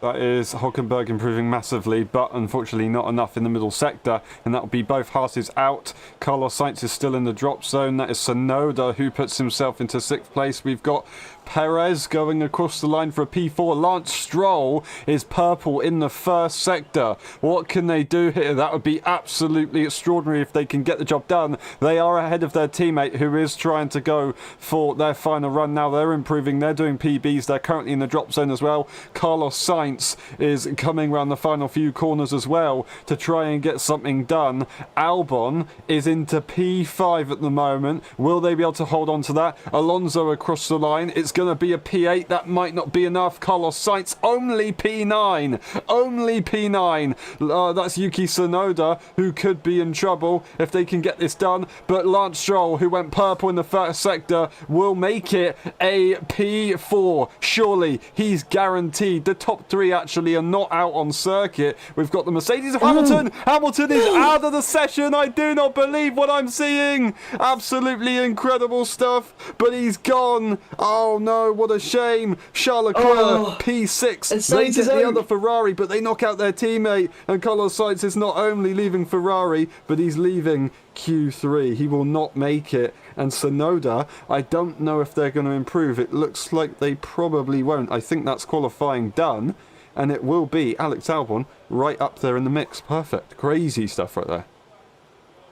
That is Hulkenberg improving massively, but unfortunately not enough in the middle sector, and that will be both Haas's out. Carlos Sainz is still in the drop zone. That is Tsunoda, who puts himself into 6th place. We've got Perez going across the line for a P4. Lance Stroll is purple in the first sector. What can they do here? That would be absolutely extraordinary if they can get the job done. They are ahead of their teammate, who is trying to go for their final run now. They're improving. They're doing PBs. They're currently in the drop zone as well. Carlos Sainz is coming around the final few corners as well to try and get something done. Albon is into P5 at the moment. Will they be able to hold on to that? Alonso across the line. It's going to be a P8. That might not be enough. Carlos Sainz only P9. Only P9. That's Yuki Tsunoda, who could be in trouble if they can get this done. But Lance Stroll, who went purple in the first sector, will make it a P4. Surely he's guaranteed. The top 3 actually are not out on circuit. We've got the Mercedes of Hamilton. Hamilton is out of the session. I do not believe what I'm seeing. Absolutely incredible stuff. But he's gone. Oh no, what a shame. Charles Leclerc, P6. They get the other Ferrari, but they knock out their teammate. And Carlos Sainz is not only leaving Ferrari, but he's leaving Q3. He will not make it. And Tsunoda, I don't know if they're going to improve. It looks like they probably won't. I think that's qualifying done. And it will be Alex Albon right up there in the mix. Perfect. Crazy stuff right there.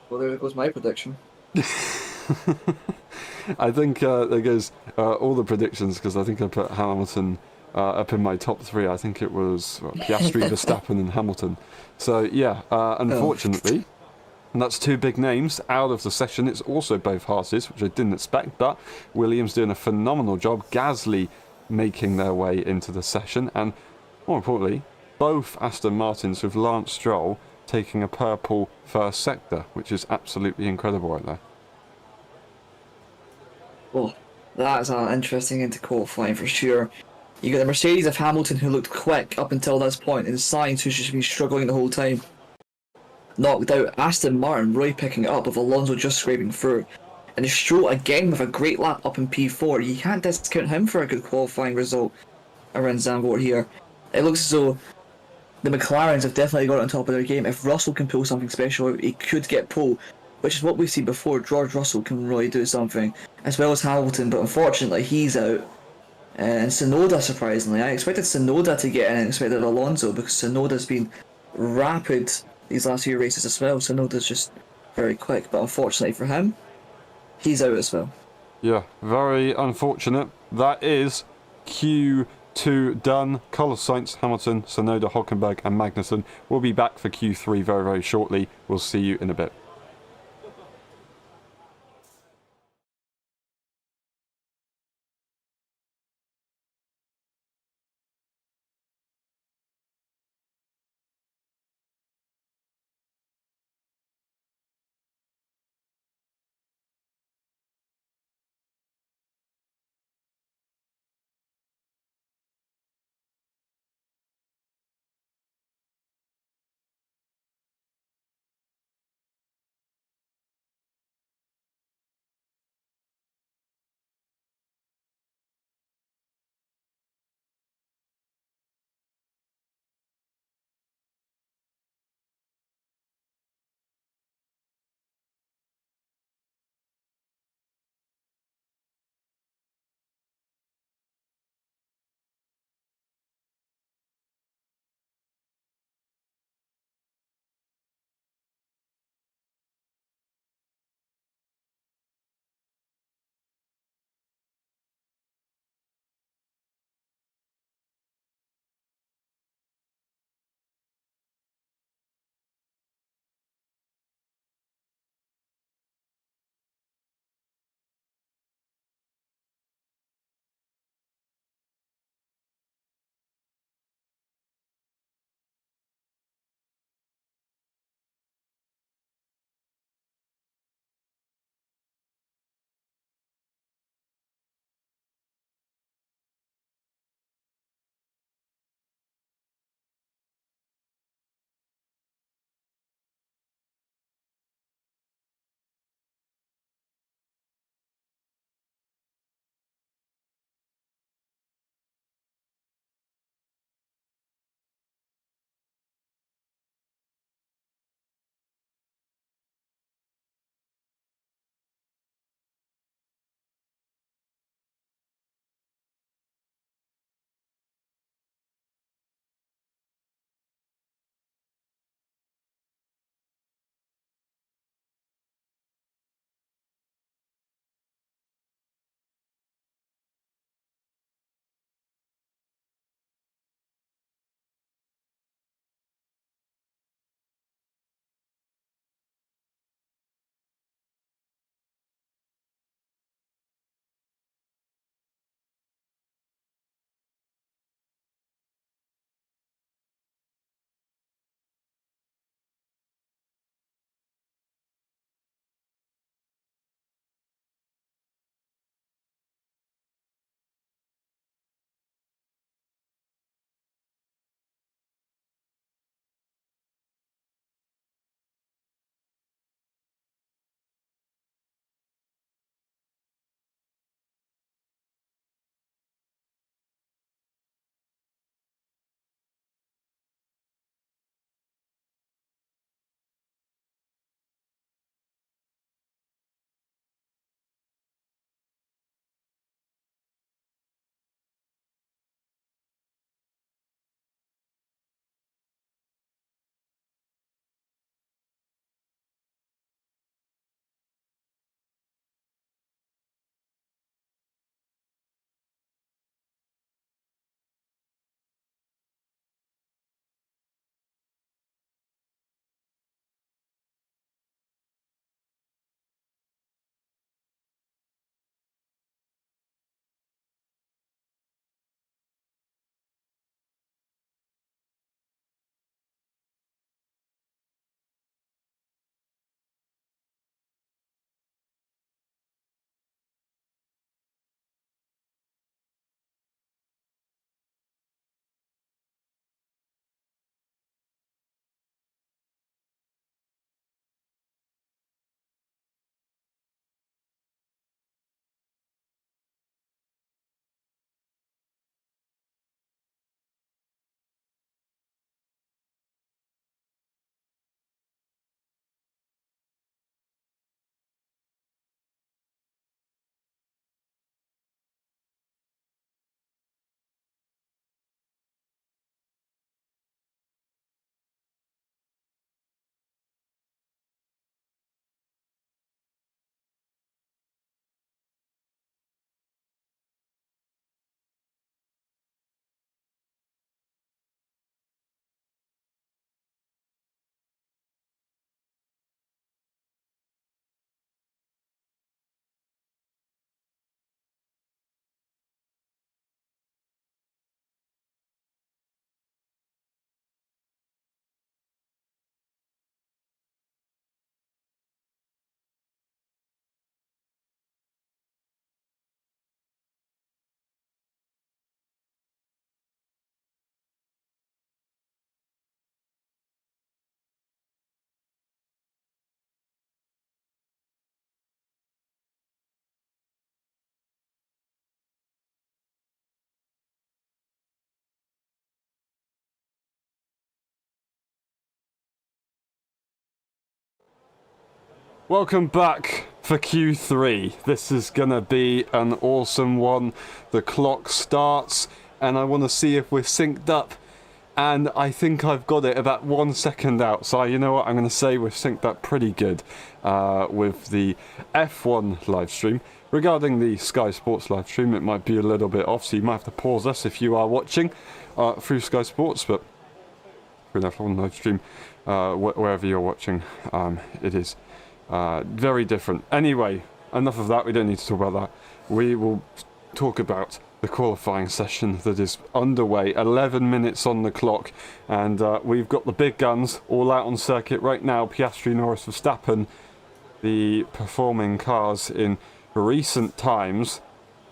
Well, there goes my prediction. I think there goes all the predictions, because I think I put Hamilton up in my top 3. I think it was Piastri, Verstappen and Hamilton. So yeah, unfortunately, that's 2 big names out of the session. It's also both Haas's, which I didn't expect, but Williams doing a phenomenal job. Gasly making their way into the session, and more importantly, both Aston Martins with Lance Stroll taking a purple first sector, which is absolutely incredible right there. Well, that's an interesting into qualifying for sure. You got the Mercedes of Hamilton, who looked quick up until this point, and Sainz, who's just been struggling the whole time. Knocked out. Aston Martin really picking it up, with Alonso just scraping through. And Stroll again with a great lap up in P4. You can't discount him for a good qualifying result around Zandvoort here. It looks as though the McLarens have definitely got on top of their game. If Russell can pull something special out, he could get pole, which is what we've seen before. George Russell can really do something, as well as Hamilton, but unfortunately he's out. And Tsunoda, surprisingly, I expected Tsunoda to get in and expected Alonso, because Tsunoda's been rapid these last few races as well. Tsunoda's just very quick, but unfortunately for him, he's out as well. Yeah, very unfortunate. That is Q2 done. Carlos Sainz, Hamilton, Tsunoda, Hulkenberg and Magnussen will be back for Q3 very, very shortly. We'll see you in a bit. Welcome back for Q3. This is gonna be an awesome one. The clock starts, and I want to see if we're synced up. And I think I've got it about 1 second out. So you know what? I'm going to say we've synced up pretty good with the F1 live stream. Regarding the Sky Sports live stream, it might be a little bit off, so you might have to pause us if you are watching through Sky Sports. But for an F1 live stream, wherever you're watching, it is very different. Anyway, enough of that. We don't need to talk about that. We will talk about the qualifying session that is underway. 11 minutes on the clock, and we've got the big guns all out on circuit right now. Piastri, Norris, Verstappen, the performing cars in recent times.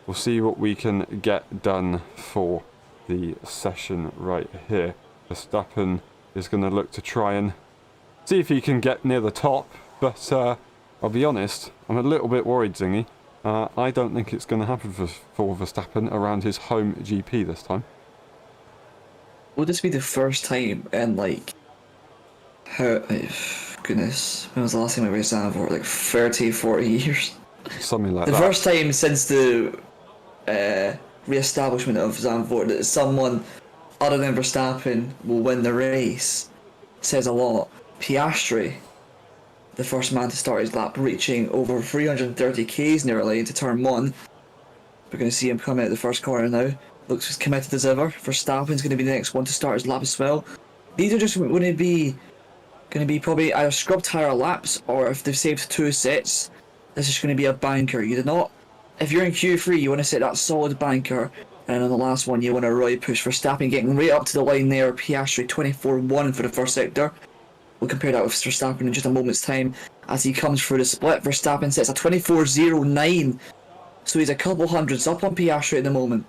We'll see what we can get done for the session right here. Verstappen is going to look to try and see if he can get near the top, but I'll be honest, I'm a little bit worried, Zingy. I don't think it's going to happen for Verstappen around his home GP this time. Will this be the first time in, like, goodness, when was the last time I raced Zandvoort? Like 30, 40 years? Something like The that. first time since the re-establishment of Zandvoort that someone other than Verstappen will win the race says a lot. Piastri, the first man to start his lap, reaching over 330 k's nearly into turn 1. We're going to see him come out the first corner now. Looks as committed as ever. Verstappen's going to be the next one to start his lap as well. These are just going to be probably either scrub tyre laps, or if they've saved 2 sets, this is going to be a banker. You do not, if you're in Q3, you want to set that solid banker, and on the last one you want to really push Verstappen, getting right up to the line there. Piastri 24-1 for the first sector. We'll compare that with Verstappen in just a moment's time as he comes through the split. Verstappen sets a 24.09, so he's a couple hundreds up on Piastri at the moment.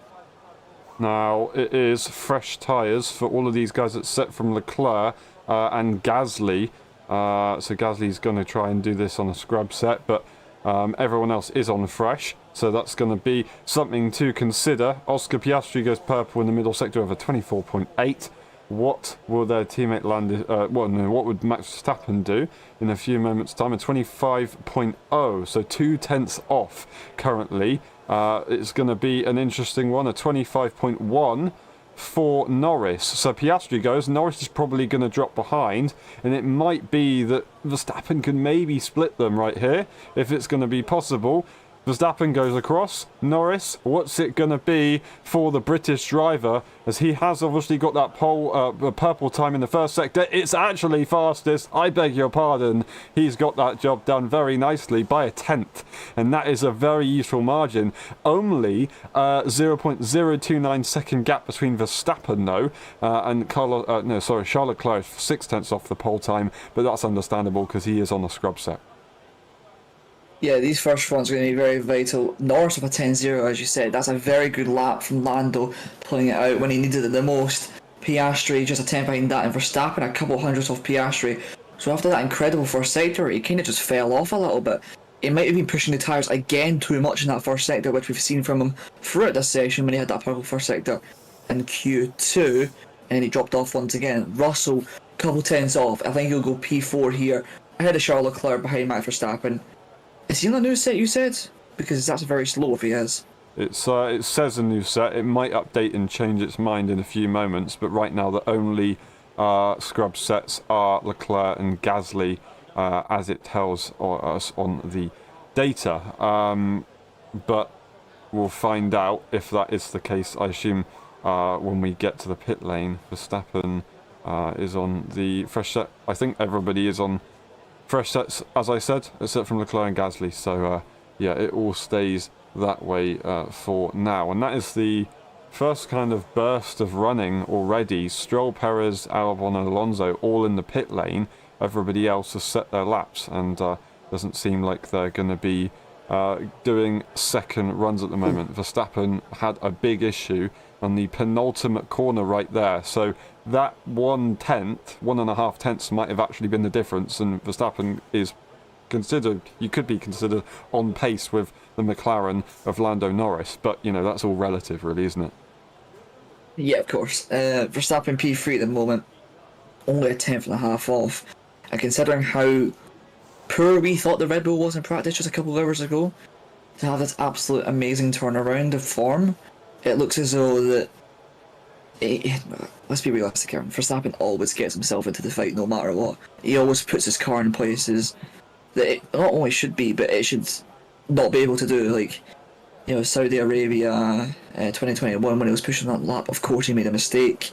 Now, it is fresh tyres for all of these guys that's set from Leclerc and Gasly. So Gasly's going to try and do this on a scrub set, but everyone else is on fresh. So that's going to be something to consider. Oscar Piastri goes purple in the middle sector of a 24.8. What will their teammate what would Max Verstappen do in a few moments' time? A 25.0, so 0.2 off currently. It's going to be an interesting one. A 25.1 for Norris. So Piastri goes. Norris is probably going to drop behind, and it might be that Verstappen can maybe split them right here if it's going to be possible. Verstappen goes across. Norris, what's it going to be for the British driver, as he has obviously got that purple time in the first sector. It's actually fastest. I beg your pardon. He's got that job done very nicely by a 10th, and that is a very useful margin. Only 0.029 second gap between Verstappen though and Charles Leclerc, 0.6 off the pole time, but that's understandable because he is on a scrub set. Yeah, these first ones are going to be very vital. Norris with a 10-0, as you said. That's a very good lap from Lando, pulling it out when he needed it the most. Piastri just a 10 behind that, and Verstappen a couple hundredths off Piastri. So after that incredible first sector, he kind of just fell off a little bit. He might have been pushing the tyres again too much in that first sector, which we've seen from him throughout this session when he had that purple first sector in Q2, and then he dropped off once again. Russell, couple tenths off. I think he'll go P4 here, ahead of Charles Leclerc behind Max Verstappen. Is he on a new set, you said? Because that's very slow if he is. It says a new set. It might update and change its mind in a few moments, but right now the only scrub sets are Leclerc and Gasly, as it tells us on the data. But we'll find out if that is the case, I assume, when we get to the pit lane. Verstappen is on the fresh set. I think everybody is on fresh sets, as I said, except from Leclerc and Gasly. So, yeah, it all stays that way for now. And that is the first kind of burst of running already. Stroll, Perez, Albon and Alonso all in the pit lane. Everybody else has set their laps, and doesn't seem like they're going to be doing second runs at the moment. Verstappen had a big issue on the penultimate corner right there. So that 1.5 tenths might have actually been the difference, and Verstappen is considered, you could be considered on pace with the McLaren of Lando Norris, but you know, that's all relative really, isn't it? Yeah, of course. Verstappen P3 at the moment, only a 10.5 off, and considering how poor we thought the Red Bull was in practice just a couple of hours ago, to have this absolute amazing turnaround of form, it looks as though that let's be realistic here. Verstappen always gets himself into the fight no matter what. He always puts his car in places that it not only should be, but it should not be able to do. Like, Saudi Arabia 2021 when he was pushing that lap, of course he made a mistake.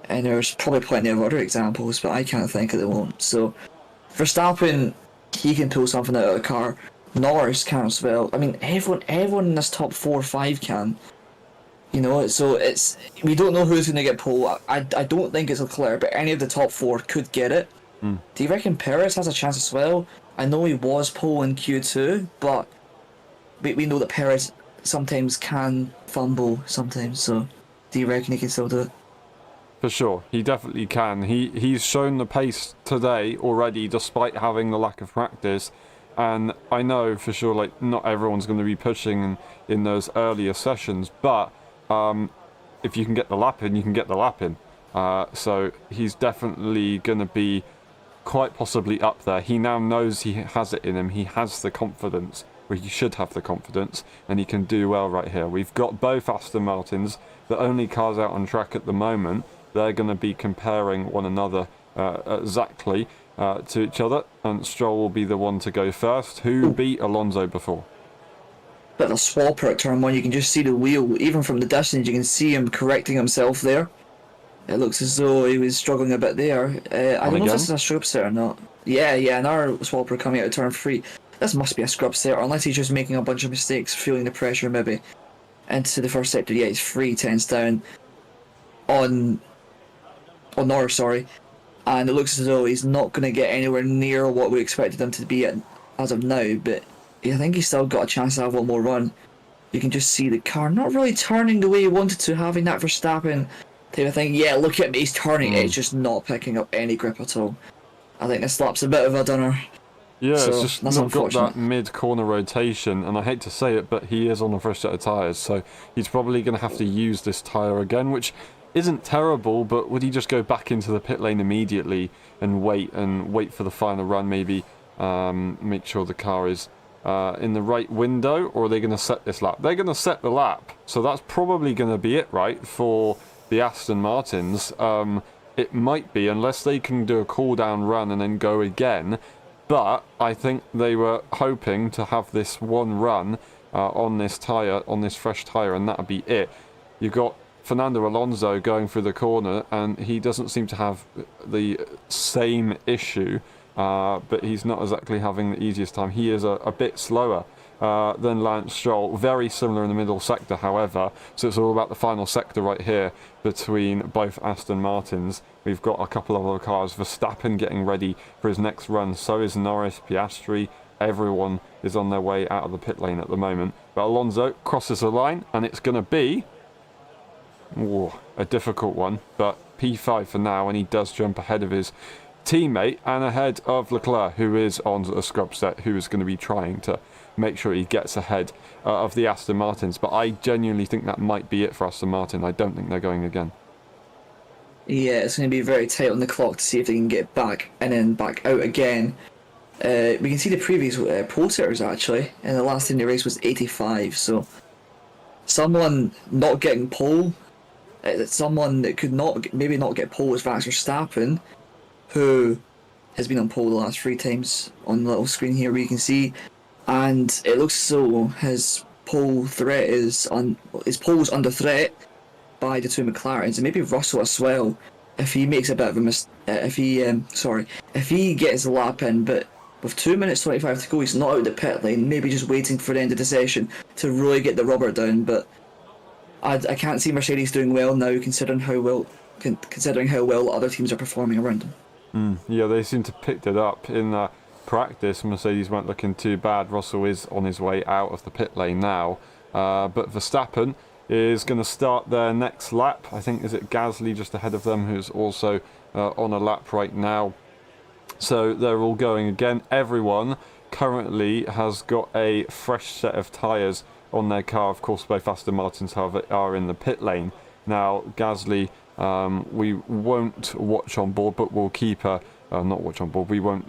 And there's probably plenty of other examples, but I can't think at the moment. So, Verstappen, he can pull something out of the car. Norris can as well. I mean, everyone in this top 4 or 5 can. So we don't know who's going to get pole. I don't think it's Leclerc, but any of the top 4 could get it. Do you reckon Perez has a chance as well? I know he was pole in Q2, but we know that Perez sometimes can fumble sometimes, so do you reckon he can still do it? For sure, he definitely can. He's shown the pace today already, despite having the lack of practice. And I know for sure, like, not everyone's going to be pushing in those earlier sessions, but if you can get the lap in, you can get the lap in. So he's definitely going to be quite possibly up there. He now knows he has it in him. He has the confidence, or he should have the confidence, and he can do well right here. We've got both Aston Martins, the only cars out on track at the moment. They're going to be comparing one another exactly to each other, and Stroll will be the one to go first. Who beat Alonso before? But the swapper at turn 1, you can just see the wheel, even from the distance, you can see him correcting himself there. It looks as though he was struggling a bit there. I don't know if this is a scrub set or not. Yeah, another swapper coming out of turn 3. This must be a scrub set, unless he's just making a bunch of mistakes, feeling the pressure maybe. Into the first sector, yeah, he's 3 tenths down on Norris, sorry. And it looks as though he's not going to get anywhere near what we expected him to be at as of now, but I think he's still got a chance to have one more run. You can just see the car not really turning the way he wanted to, having that Verstappen type of thing. Yeah, look at me, he's turning, it's just not picking up any grip at all. I think this lap's a bit of a dunner. Yeah, so it's just not got that mid-corner rotation, and I hate to say it, but he is on a fresh set of tyres, so he's probably going to have to use this tyre again, which isn't terrible, but would he just go back into the pit lane immediately and wait for the final run, maybe make sure the car is in the right window, or are they going to set this lap? They're going to set the lap, so that's probably going to be it, right, for the Aston Martins. It might be, unless they can do a cool-down run and then go again, but I think they were hoping to have this one run on this tyre, on this fresh tyre, and that'll be it. You've got Fernando Alonso going through the corner, and he doesn't seem to have the same issue, but he's not exactly having the easiest time. He is a bit slower than Lance Stroll, very similar in the middle sector, however, so it's all about the final sector right here between both Aston Martins. We've got a couple of other cars. Verstappen getting ready for his next run, so is Norris, Piastri. Everyone is on their way out of the pit lane at the moment, but Alonso crosses the line, and it's going to be a difficult one, but P5 for now, and he does jump ahead of his teammate and ahead of Leclerc, who is on a scrub set, who is going to be trying to make sure he gets ahead of the Aston Martins. But I genuinely think that might be it for Aston Martin. I don't think they're going again. Yeah, it's going to be very tight on the clock to see if they can get back and then back out again. We can see the previous pole sitters actually, and the last in the race was 85, so someone not getting pole, someone that could maybe not get pole was Max Verstappen, who has been on pole the last 3 times on the little screen here where you can see, and it looks as though his pole threat his pole's under threat by the 2 McLarens, and maybe Russell as well, if he makes a bit of a if he gets a lap in, but with 2 minutes 25 to go, he's not out the pit lane, maybe just waiting for the end of the session to really get the rubber down. But I can't see Mercedes doing well now, considering how well other teams are performing around them. Yeah, they seem to have picked it up in practice. Mercedes weren't looking too bad. Russell is on his way out of the pit lane now, but Verstappen is going to start their next lap. I think, is it Gasly just ahead of them, who's also on a lap right now. So they're all going again. Everyone currently has got a fresh set of tyres on their car. Of course, both Aston Martins are in the pit lane. Now, Gasly, we won't watch on board, but we'll keep not watch on board. We won't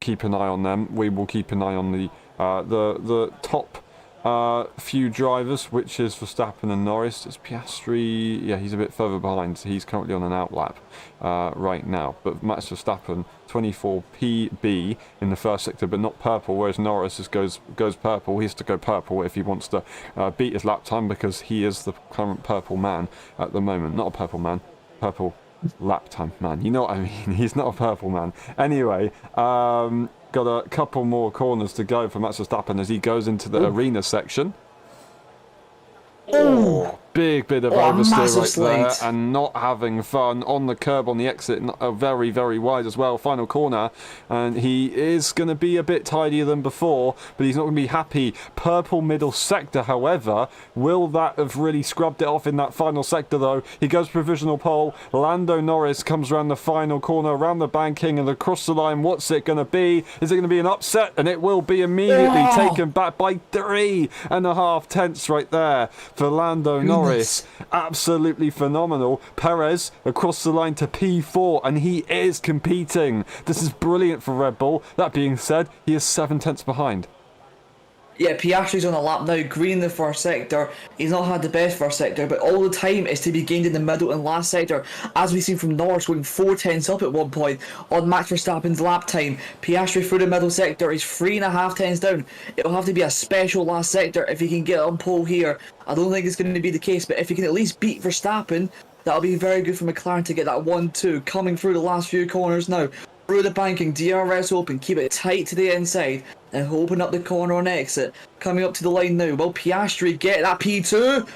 keep an eye on them. We will keep an eye on the top few drivers, which is Verstappen and Norris. It's Piastri, yeah, he's a bit further behind, so he's currently on an outlap right now. But Max Verstappen, 24 PB in the first sector, but not purple, whereas Norris goes purple. He has to go purple if he wants to beat his lap time, because he is the current purple man at the moment. Not a purple man, purple lap time man. You know what I mean? He's not a purple man. Anyway, got a couple more corners to go for Max Verstappen as he goes into the arena section. Oh, big bit of oversteer right there, and not having fun on the curb on the exit. Very, very wide as well. Final corner, and he is going to be a bit tidier than before, but he's not going to be happy. Purple middle sector, however, will that have really scrubbed it off in that final sector though? He goes provisional pole. Lando Norris comes around the final corner, around the banking and across the line. What's it going to be? Is it going to be an upset? And it will be immediately taken back by 3.5 tenths right there for Lando Norris. Absolutely phenomenal. Perez across the line to P4, and he is competing. This is brilliant for Red Bull. That being said, he is 7 tenths behind. Yeah, Piastri's on a lap now, green in the first sector. He's not had the best first sector, but all the time is to be gained in the middle and last sector, as we've seen from Norris going 4 tenths up at one point on Max Verstappen's lap time. Piastri through the middle sector is 3.5 tenths down. It'll have to be a special last sector if he can get on pole here. I don't think it's going to be the case, but if he can at least beat Verstappen, that'll be very good for McLaren to get that 1-2 coming through the last few corners now. Through the banking, DRS open, keep it tight to the inside, and open up the corner on exit. Coming up to the line now. Will Piastri get that P2?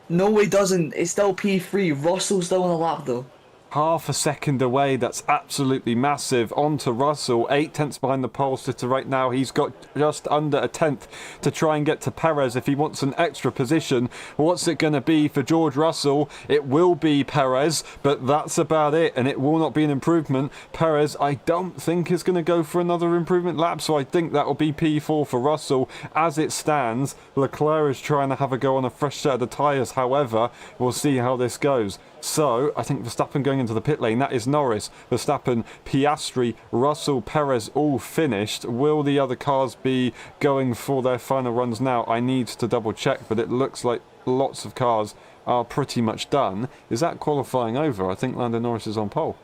No, he doesn't. It's still P3. Russell's still on the lap though. Half a second away, that's absolutely massive. On to Russell, 8 tenths behind the pole sitter right now. He's got just under a tenth to try and get to Perez if he wants an extra position. What's it going to be for George Russell? It will be Perez, but that's about it, and it will not be an improvement. Perez, I don't think is going to go for another improvement lap, so I think that will be P4 for Russell. As it stands, Leclerc is trying to have a go on a fresh set of the tyres. However, we'll see how this goes. So, I think Verstappen going into the pit lane. That is Norris, Verstappen, Piastri, Russell, Perez all finished. Will the other cars be going for their final runs now? I need to double check, but it looks like lots of cars are pretty much done. Is that qualifying over? I think Lando Norris is on pole.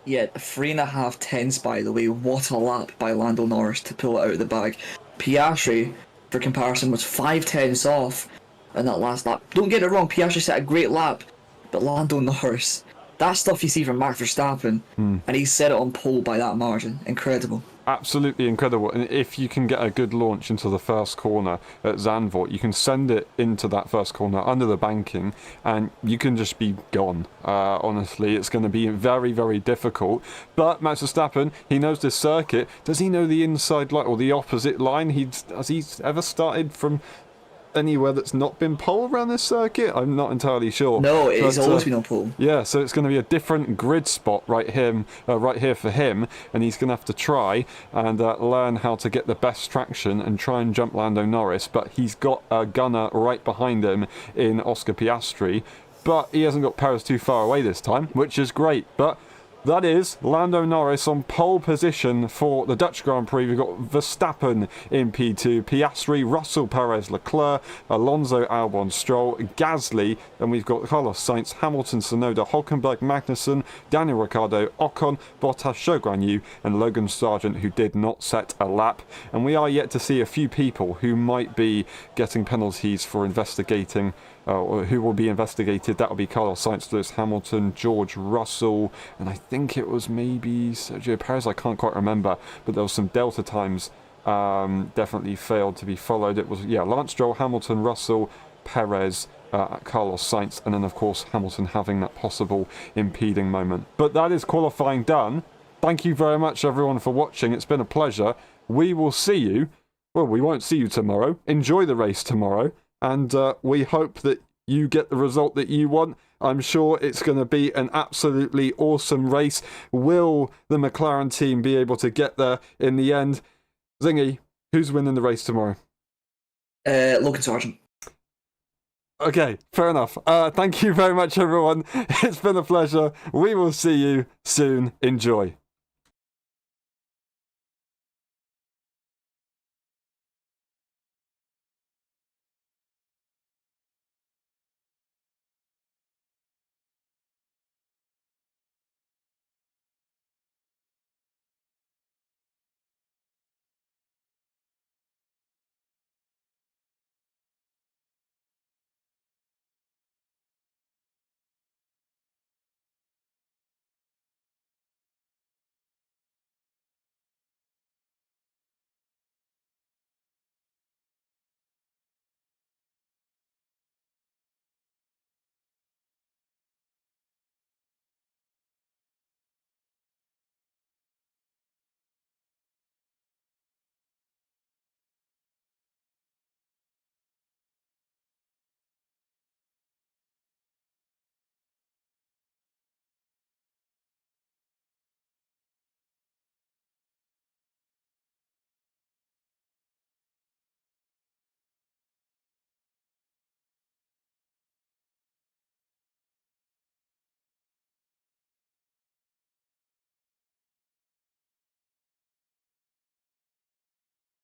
Yeah, 3.5 tenths by the way. What a lap by Lando Norris to pull it out of the bag. Piastri, for comparison, was 5 tenths off in that last lap. Don't get it wrong, Piastri set a great lap. But Lando Norris, that stuff you see from Max Verstappen, and he set it on pole by that margin. Incredible. Absolutely incredible. And if you can get a good launch into the first corner at Zandvoort, you can send it into that first corner under the banking, and you can just be gone. Honestly, it's going to be very, very difficult. But Max Verstappen, he knows this circuit. Does he know the inside line or the opposite line? Has he ever started from anywhere that's not been pole around this circuit? I'm not entirely sure. No, it's always been on pole. Yeah, so it's going to be a different grid spot right here for him, and he's going to have to try and learn how to get the best traction and try and jump Lando Norris. But he's got a gunner right behind him in Oscar Piastri, but he hasn't got Perez too far away this time, which is great. But that is Lando Norris on pole position for the Dutch Grand Prix. We've got Verstappen in P2, Piastri, Russell, Perez, Leclerc, Alonso, Albon, Stroll, Gasly, and we've got Carlos Sainz, Hamilton, Tsunoda, Hülkenberg, Magnussen, Daniel Ricciardo, Ocon, Bottas, Zhou Guanyu, and Logan Sargent, who did not set a lap. And we are yet to see a few people who might be getting penalties for investigating, or who will be investigated. That will be Carlos Sainz, Lewis Hamilton, George Russell, and I think it was maybe Sergio Perez. I can't quite remember, but there was some delta times definitely failed to be followed. It was, yeah, Lance Stroll, Hamilton, Russell, Perez, Carlos Sainz, and then of course Hamilton having that possible impeding moment. But that is qualifying done. Thank you very much everyone for watching. It's been a pleasure. We will see you, well, we won't see you tomorrow. Enjoy the race tomorrow, and we hope that you get the result that you want. I'm sure it's going to be an absolutely awesome race. Will the McLaren team be able to get there in the end? Zingy, who's winning the race tomorrow? Logan Sargent. Okay, fair enough. Thank you very much, everyone. It's been a pleasure. We will see you soon. Enjoy.